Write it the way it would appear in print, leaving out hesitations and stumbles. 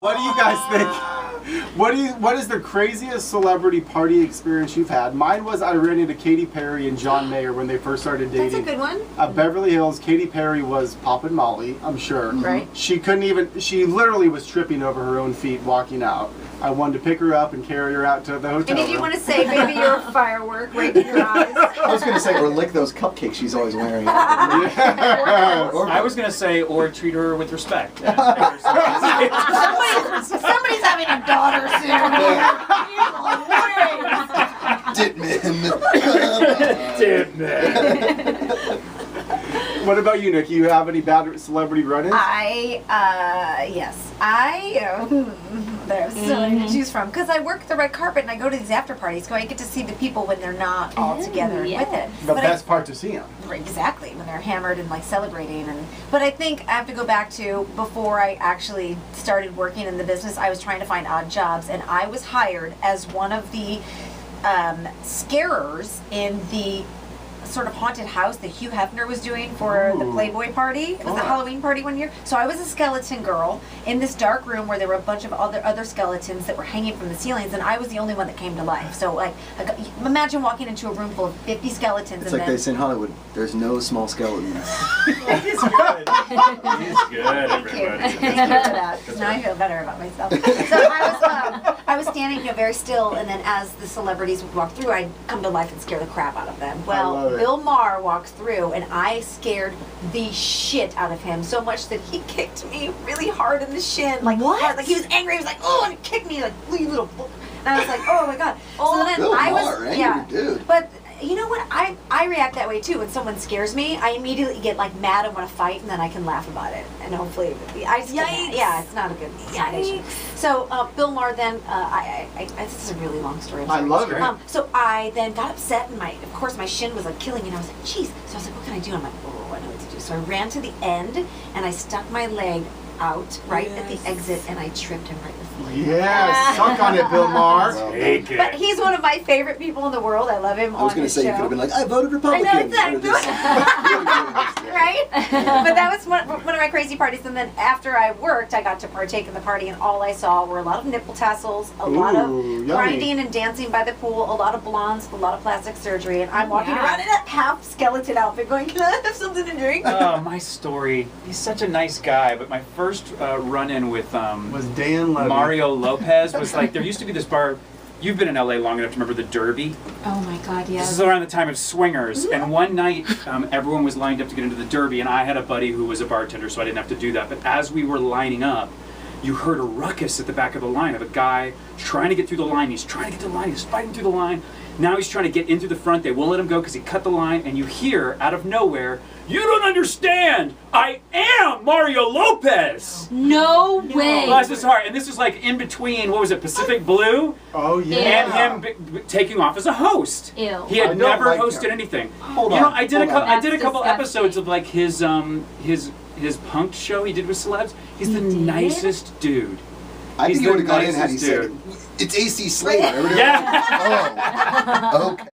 What do you guys think? What is the craziest celebrity party experience you've had? Mine was I ran into Katy Perry and John Mayer when they first started dating. That's a good one. Beverly Hills, Katy Perry was popping Molly, I'm sure. Right. She literally was tripping over her own feet walking out. I wanted to pick her up and carry her out to the hotel And did you room. want to say, baby, you're a firework right in your eyes? I was going to say, or lick those cupcakes she's always wearing. Yeah. I was going to say, or treat her with respect. Somebody's having a daughter soon. Dittman. What about you, Nikki? You have any bad celebrity run-ins? Yes. There's so many to choose from. Because I work the red carpet and I go to these after parties, so I get to see the people when they're not all together with it. The best part to see them. Exactly, when they're hammered and like celebrating. But I think I have to go back to before I actually started working in the business, I was trying to find odd jobs, and I was hired as one of the scarers in the sort of haunted house that Hugh Hefner was doing for the Playboy party. It was the Halloween party one year. So I was a skeleton girl in this dark room where there were a bunch of other skeletons that were hanging from the ceilings, and I was the only one that came to life. So like, imagine walking into a room full of 50 skeletons. It's like they say in Hollywood, there's no small skeletons. He's good. He's good, everybody. Thank you for that. Now I feel better about myself. So I was standing very still, and then as the celebrities would walk through, I'd come to life and scare the crap out of them. Well, Bill Maher walked through, and I scared the shit out of him so much that he kicked me really hard in the shin. Like, hard. Like he was angry. He was like, oh, and he kicked me like, you little. And I was like, oh my god. So then Bill I Maher, was, angry dude. But you know what? I react that way too. When someone scares me, I immediately get like mad and want to fight, and then I can laugh about it. And hopefully, I just get mad. Yeah, it's not a good situation. So Bill Maher then, this is a really long story. I love it. So I then got upset, and of course my shin was like killing me, and I was like, jeez. So I was like, what can I do? I'm like, oh, I know what to do. So I ran to the end, and I stuck my leg out right at the exit, and I tripped him right in the foot. Yeah, suck on it, Bill Maher. Take it. But he's one of my favorite people in the world. I love him. I was going to say, you could have been like, I voted Republican. I know, exactly. Right? But that was one of my crazy parties. And then after I worked, I got to partake in the party, and all I saw were a lot of nipple tassels, a lot of grinding and dancing by the pool, a lot of blondes, a lot of plastic surgery, and I'm walking around in a half skeleton outfit going, can I have something to drink? My story. He's such a nice guy, but my first run-in with was Dan Levy. Mario Lopez was like, there used to be this bar. You've been in LA long enough to remember the Derby. Oh my God, yes. This is around the time of swingers, and one night everyone was lined up to get into the Derby, and I had a buddy who was a bartender, so I didn't have to do that. But as we were lining up, you heard a ruckus at the back of the line of a guy trying to get through the line. He's trying to get through the line. He's fighting through the line. Now he's trying to get in through the front. They won't let him go because he cut the line, and you hear out of nowhere, "You don't understand! I am Mario Lopez!" No way! Bless his heart. And this is like in between, what was it, Pacific Blue? Oh, yeah. And him taking off as a host. Ew. He had I don't never like hosted him. anything. Hold you know, on, I did a couple That's episodes of like his punked show he did with celebs. He's the nicest dude. I He's think he would the have gone in had he nicest said, dude. it's AC Slater. Yeah. Oh, okay.